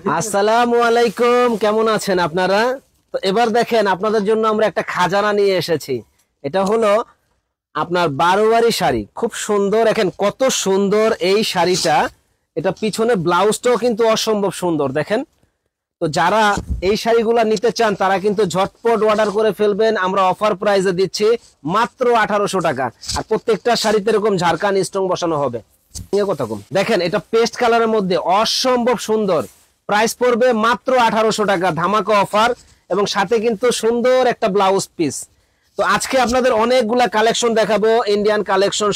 আসসালামু আলাইকুম, কেমন আছেন আপনারা? তো এবার দেখেন আপনাদের জন্য আমরা একটা খাজানা নিয়ে এসেছি। এটা হলো আপনার বারোয়ারি শাড়ি, খুব সুন্দর। দেখেন কত সুন্দর এই শাড়িটা। এটা পিছনে ব্লাউজটাও কিন্তু অসম্ভব সুন্দর দেখেন। তো যারা এই শাড়িগুলা নিতে চান তারা কিন্তু ঝটপট অর্ডার করে ফেলবেন। আমরা অফার প্রাইসে দিচ্ছি মাত্র 1800 টাকা। আর প্রত্যেকটা শাড়িতে এরকম ঝাড়খান স্টোন বসানো হবে। কত কম দেখেন, এটা পেস্ট কালারের মধ্যে অসম্ভব সুন্দর। প্রাইস পড়বে মাত্র 1800 টাকা, ধামাকা অফার, এবং সাথে কিন্তু সুন্দর একটা ব্লাউজ পিস। তো আজকে আপনাদের অনেকগুলা কালেকশন দেখাবো, ইন্ডিয়ান কালেকশন,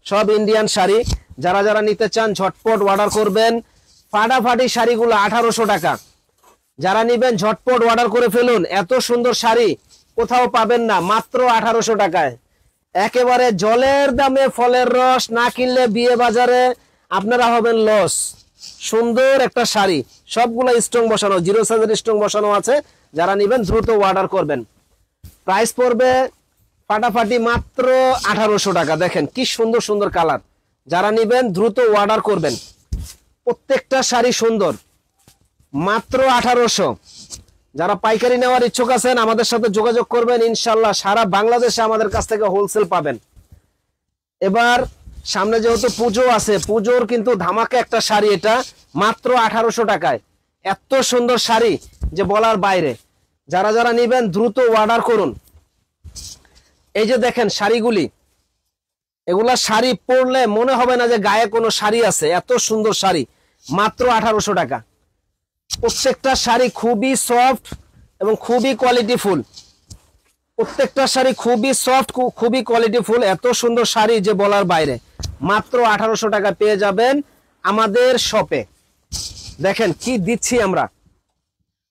সব ইন্ডিয়ান শাড়ি। যারা যারা নিতে চান ঝটপট অর্ডার করবেন। ফাটাফাটি শাড়িগুলো 1800 টাকা। যারা নিবেন ঝটপট অর্ডার করে ফেলুন। এত সুন্দর শাড়ি কোথাও পাবেন না, মাত্র 1800 টাকায়। একেবারে জলের দামে ফলের রস, না কিনলে বিয়ে বাজারে আপনারা হবেন লস। সুন্দর একটা শাড়ি, সবগুলো স্টোন বসানো, 0 সাইজের স্টোন বসানো আছে। যারা নিবেন দ্রুত অর্ডার করবেন। প্রাইস পড়বে ফাটাফাটি মাত্র 1800 টাকা। দেখেন কি সুন্দর সুন্দর কালার। যারা নিবেন দ্রুত অর্ডার করবেন। প্রত্যেকটা শাড়ি সুন্দর, মাত্র 1800। যারা পাইকারি নেওয়ার ইচ্ছুক আছেন আমাদের সাথে যোগাযোগ করবেন। ইনশাল্লাহ সারা বাংলাদেশে আমাদের কাছ থেকে হোলসেল পাবেন। এবার সামনে যেহেতু পুজো আছে, পুজোর কিন্তু ধামাকা একটা শাড়ি, এটা মাত্র 1800 টাকায়। এত সুন্দর শাড়ি যে বলার বাইরে। যারা যারা নিবেন দ্রুত অর্ডার করুন। এই যে দেখেন শাড়িগুলি, এগুলা শাড়ি পরলে মনে হবে না যে গায়ে কোনো শাড়ি আছে। এত সুন্দর শাড়ি, মাত্র 1800 টাকা। প্রত্যেকটা শাড়ি খুবই সফট এবং খুবই কোয়ালিটিফুল। প্রত্যেকটা শাড়ি খুবই সফট, খুবই কোয়ালিটিফুল। এত সুন্দর শাড়ি যে বলার বাইরে। মাত্র 1800 টাকা পেয়ে যাবেন আমাদের শপে। দেখেন কি দিচ্ছি আমরা,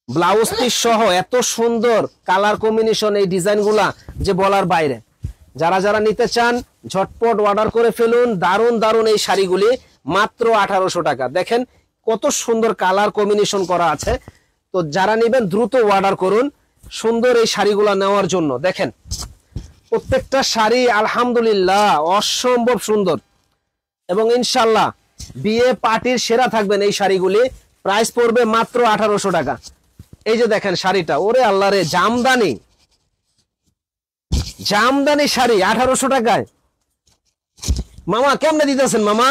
ব্লাউজ পিস সহ। এত সুন্দর কালার কম্বিনেশন, এই ডিজাইনগুলা যে বলার বাইরে। যারা যারা নিতে চান ঝটপট অর্ডার করে ফেলুন। দারুণ দারুণ এই শাড়িগুলি, মাত্র 1800 টাকা। দেখেন কত সুন্দর কালার কম্বিনেশন করা আছে। তো যারা নেবেন দ্রুত অর্ডার করুন সুন্দর এই শাড়িগুলো নেওয়ার জন্য। দেখেন প্রত্যেকটা শাড়ি আলহামদুলিল্লাহ অসম্ভব সুন্দর, এবং ইনশাল্লাহ বিয়ে পার্টির সেরা থাকবেন এই শাড়িগুলি। প্রাইস পড়বে মাত্র 1800 টাকা। এই যে দেখেন শাড়িটা, ওরে আল্লাহ রে, জামদানি জামদানি শাড়ি 1800 টাকায়। মামা কেমনে দিতেছেন মামা?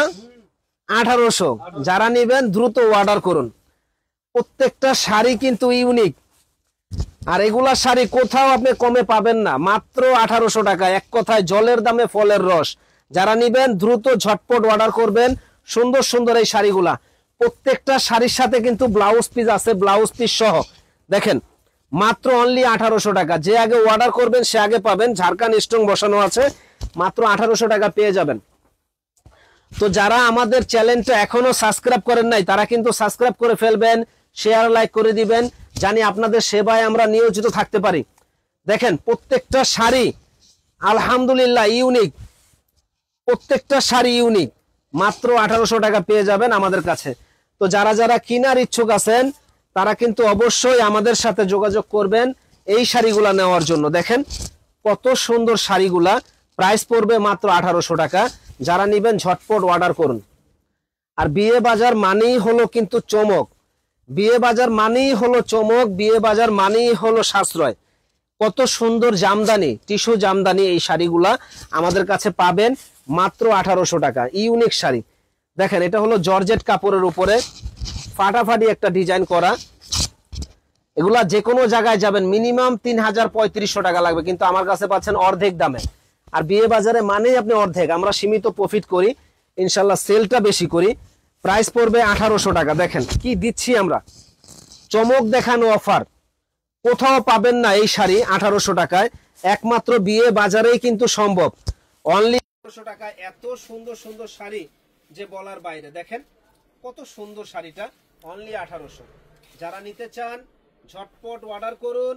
1800। যারা নিবেন দ্রুত অর্ডার করুন। প্রত্যেকটা শাড়ি কিন্তু ইউনিক, আর এগুলা শাড়ি কোথাও আপনি কমে পাবেন না, মাত্র 1800 টাকা। এক কথায় জলের দামে ফলের রস। যারা নিবেন দ্রুত ঝটপট অর্ডার করবেন। সুন্দর সুন্দর এই শাড়িগুলা, প্রত্যেকটা শাড়ির সাথে কিন্তু ব্লাউজ পিস আছে, ব্লাউজ পিস সহ। দেখেন মাত্র অনলি 1800 টাকা। যে আগে অর্ডার করবেন সে আগে পাবেন। ঝাড়খান স্টোন বসানো আছে, মাত্র 1800 টাকা পেয়ে যাবেন। তো যারা আমাদের চ্যানেলটা এখনো সাবস্ক্রাইব করেন নাই তারা কিন্তু সাবস্ক্রাইব করে ফেলবেন, শেয়ার লাইক করে দিবেন, জানি আপনাদের সেবায় আমরা নিয়োজিত থাকতে পারি। দেখেন প্রত্যেকটা শাড়ি আলহামদুলিল্লাহ ইউনিক, প্রত্যেকটা শাড়ি ইউনিক। মাত্র 1800 টাকা পেয়ে যাবেন আমাদের কাছে। তো যারা যারা কেনার ইচ্ছুক আছেন তারা কিন্তু অবশ্যই আমাদের সাথে যোগাযোগ করবেন এই শাড়িগুলা নেওয়ার জন্য। দেখেন কত সুন্দর শাড়িগুলা। প্রাইস পড়বে মাত্র 1800 টাকা। যারা নিবেন ঝটপট অর্ডার করুন। আর বিয়ে বাজার মানেই হলো কিন্তু চমক, বিয়ে বাজার মানেই হলো চমক, বিয়ে বাজার মানেই হলো সাশ্রয়। কত সুন্দর জামদানি, টিস্যু জামদানি এই শাড়িগুলা আমাদের কাছে পাবেন মাত্র 1800 টাকা। ইউনিক শাড়ি। দেখেন এটা হলো জর্জেট কাপড়ের উপরে ফাটাফাটি একটা ডিজাইন করা। এগুলা যে কোনো জায়গায় যাবেন মিনিমাম 3500 টাকা লাগবে, কিন্তু আমার কাছে পাচ্ছেন অর্ধেক দামে। আর বিয়ে বাজারে মানেই আপনি অর্ধেক। আমরা সীমিত প্রফিট করি, ইনশাল্লাহ সেলটা বেশি করি। প্রাইস পড়বে 1800 টাকা। দেখেন কি দিচ্ছি আমরা, চমক দেখানো অফার। কোথাও পাবেন না এই শাড়ি 1800 টাকায়, একমাত্র বিয়ে বাজারেই কিন্তু সম্ভব। অনলি 1800 টাকায় এত সুন্দর সুন্দর শাড়ি যে বলার বাইরে। দেখেন কত সুন্দর শাড়িটা, অনলি 1800। যারা নিতে চান ঝটপট অর্ডার করুন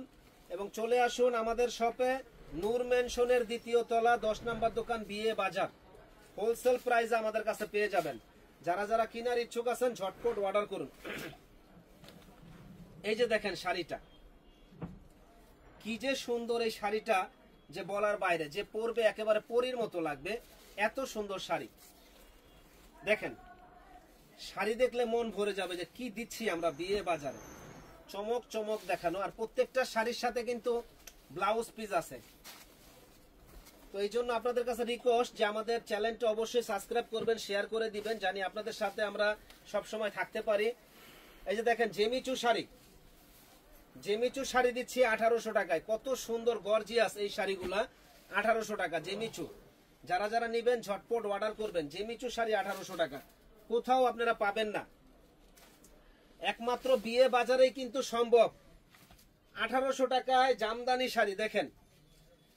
এবং চলে আসুন আমাদের শপে। নূর ম্যানশনের 2য় তলা 10 নম্বর দোকান, বিয়ে বাজার। হোলসেল প্রাইসে আমাদের কাছে পেয়ে যাবেন। যারা যারা কেনার ইচ্ছুক আছেন ঝটপট অর্ডার করুন। এই যে দেখেন শাড়িটা কি যে সুন্দর, এই শাড়িটা যে বলার বাইরে। যে পরবে একেবারে পরীর মতো লাগবে, এত সুন্দর শাড়ি। দেখেন শাড়ি দেখলে মন ভরে যাবে যে কি দিচ্ছি আমরা বিয়ে বাজারে। চমক চমক দেখানো, আর প্রত্যেকটা শাড়ির সাথে কিন্তু ব্লাউজ পিস আছে। তো এই জন্য আপনাদের কাছে রিকোয়েস্ট যে আমাদের চ্যানেলটা অবশ্যই সাবস্ক্রাইব করবেন, শেয়ার করে দিবেন, জানি আপনাদের সাথে আমরা সব সময় থাকতে পারি। এই যে দেখেন জেমিচু শাড়ি, জেমিচু শাড়ি দিচ্ছি 1800 টাকায়। কত সুন্দর গর্জিয়াস এই শাড়িগুলা, 1800 টাকা জেমিচু। যারা যারা নেবেন ঝটপট অর্ডার করবেন। জেমিচু শাড়ি 1800 টাকা, কোথাও আপনারা পাবেন না, একমাত্র বিয়ে বাজারেই কিন্তু সম্ভব। 1800 টাকায় জামদানি শাড়ি দেখেন,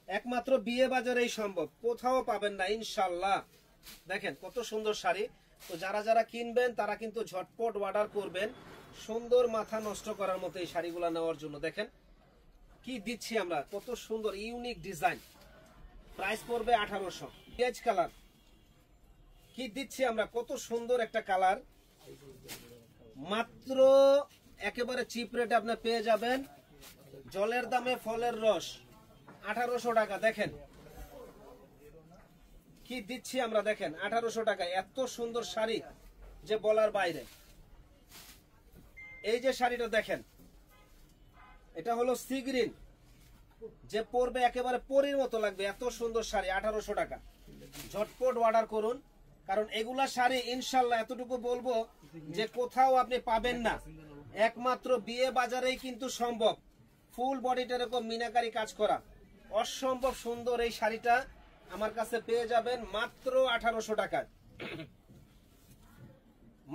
একমাত্র বিয়ে বাজারেই সম্ভব, কোথাও পাবেন না ইনশাল্লাহ। দেখেন কত সুন্দর শাড়ি। তো যারা যারা কিনবেন তারা কিন্তু ঝটপট অর্ডার করবেন, সুন্দর মাথা নষ্ট করার মতো এই শাড়িগুলো নেওয়ার জন্য। দেখেন কি দিচ্ছি আমরা, কত সুন্দর ইউনিক ডিজাইন। প্রাইস পড়বে 1800। পেঁয়াজ কালার কি দিচ্ছি আমরা, কত সুন্দর একটা কালার, মাত্র একেবারে চিপ রেটে আপনি পেয়ে যাবেন। জলের দামে ফলের রস, 1800 টাকা। দেখেন কি দিচ্ছি আমরা, দেখেন 1800 টাকা। এত সুন্দর শাড়ি যে বলার বাইরে। এই যে শাড়িটা দেখেন, এটা হলো সি গ্রিন, যে পরবে একেবারে পরীর মতো লাগবে, এত সুন্দর শাড়ি 1800 টাকা। ঝটপট অর্ডার করুন, কারণ এগুলা শাড়ি ইনশাল্লাহ এতটুকু বলবো যে কোথাও আপনি পাবেন না, একমাত্র বিয়ে বাজারেই কিন্তু সম্ভব। ফুল বডিটা এরকম মিনাকারি কাজ করা, অসম্ভব সুন্দর এই শাড়িটা আমার কাছে পেয়ে যাবেন মাত্র 1800 টাকায়।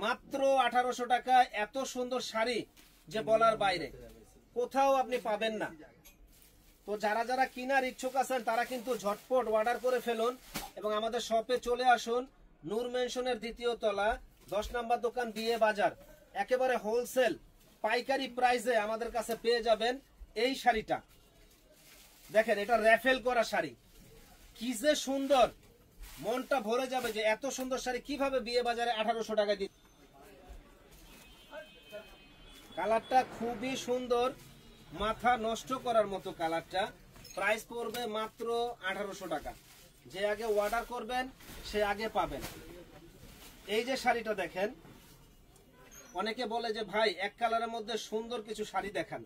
মাত্র 1800 টাকায় এত সুন্দর শাড়ি যে বলার বাইরে, কোথাও আপনি পাবেন না। তো যারা যারা কেনার ইচ্ছুক আছেন তারা কিন্তু ঝটপট অর্ডার করে ফেলুন এবং আমাদের শপে চলে আসুন। নূর মেনশনের 2য় তলা, 10 নম্বর দোকান, বিয়ে বাজার। একেবারে হোলসেল পাইকারি প্রাইসে আমাদের কাছে পেয়ে যাবেন এই শাড়িটা। দেখেন এটা র্যাফেল করা শাড়ি, কি যে সুন্দর, মনটা ভরে যাবে যে এত সুন্দর শাড়ি কিভাবে বিয়ে বাজারে 1800 টাকা দিচ্ছে। কালারটা খুবই সুন্দর, মাথা নষ্ট করার মতো কালারটা। প্রাইস পড়বে মাত্র 1800 টাকা। যে আগে অর্ডার করবেন সে আগে পাবেন। এই যে শাড়িটা দেখেন, অনেকে বলে যে ভাই এক কালারের মধ্যে সুন্দর কিছু শাড়ি দেখান,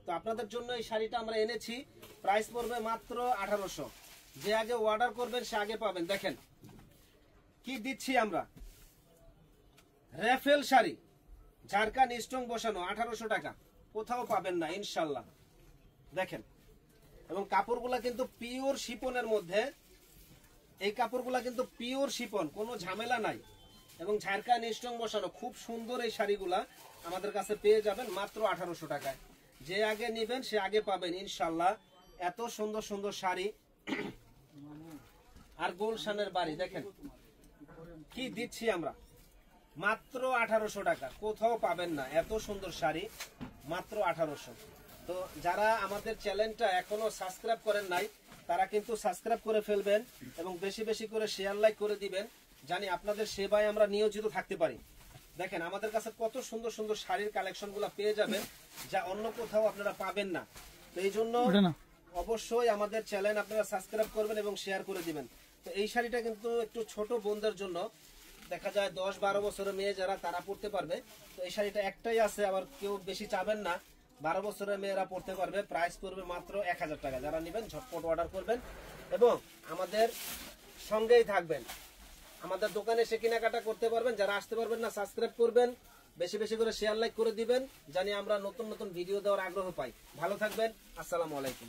তো আপনাদের জন্য এই শাড়িটা আমরা এনেছি। প্রাইস পড়বে মাত্র 1800। যে আগে অর্ডার করবেন সে আগে পাবেন। দেখেন কি দিচ্ছি আমরা, র্যাফেল শাড়ি, ঝাড়খান স্টোন বসানো, 1800 টাকা, কোথাও পাবেন না ইনশাল্লাহ। দেখেন, এবং কাপড়গুলা কিন্তু পিওর শিপনের মধ্যে, এই কাপড়গুলা কিন্তু পিওর শিপন, কোনো ঝামেলা নাই, এবং ঝাড়খান স্টোন বসানো, খুব সুন্দর এই শাড়িগুলা আমাদের কাছে পেয়ে যাবেন মাত্র 1800 টাকায়। যে আগে নেবেন সে আগে পাবেন ইনশাল্লাহ। এত সুন্দর সুন্দর শাড়ি। আর গুলশানের বাড়ি দেখেন কি দিচ্ছি আমরা, মাত্র 1800 টাকা, কোথাও পাবেন না এত সুন্দর শাড়ি, মাত্র 1800। তো যারা আমাদের চ্যানেলটা এখনো সাবস্ক্রাইব করেন নাই তারা কিন্তু সাবস্ক্রাইব করে ফেলবেন এবং বেশি বেশি করে শেয়ার লাইক করে দিবেন, জানি আপনাদের সেবায় আমরা নিয়োজিত থাকতে পারি। দেখেন আমাদের কাছে কত সুন্দর সুন্দর শাড়ির কালেকশনগুলো পেয়ে যাবেন যা অন্য কোথাও আপনারা পাবেন না। তো এই জন্য অবশ্যই আমাদের চ্যানেল আপনারা সাবস্ক্রাইব করবেন এবং শেয়ার করে দিবেন। তো এই শাড়িটা কিন্তু একটু ছোট বোনদের জন্য, দেখা যায় 10-12 বছরের মেয়ে যারা তারা পড়তে পারবে। তো এই শাড়িটা একটাই আছে, আবার কেউ বেশি চাবেন না, 12 বছরের মেয়েরা পড়তে পারবে। প্রাইস পড়বে মাত্র 1000 টাকা। যারা নেবেন ঝটপট অর্ডার করবেন এবং আমাদের সঙ্গেই থাকবেন। আমাদের দোকানে এসে কেনাকাটা করতে পারবেন। যারা আসতে পারবেন না সাবস্ক্রাইব করবেন, বেশি বেশি করে শেয়ার লাইক করে দিবেন, জানি আমরা নতুন নতুন ভিডিও দেওয়ার আগ্রহ পাই। ভালো থাকবেন, আসসালামু আলাইকুম।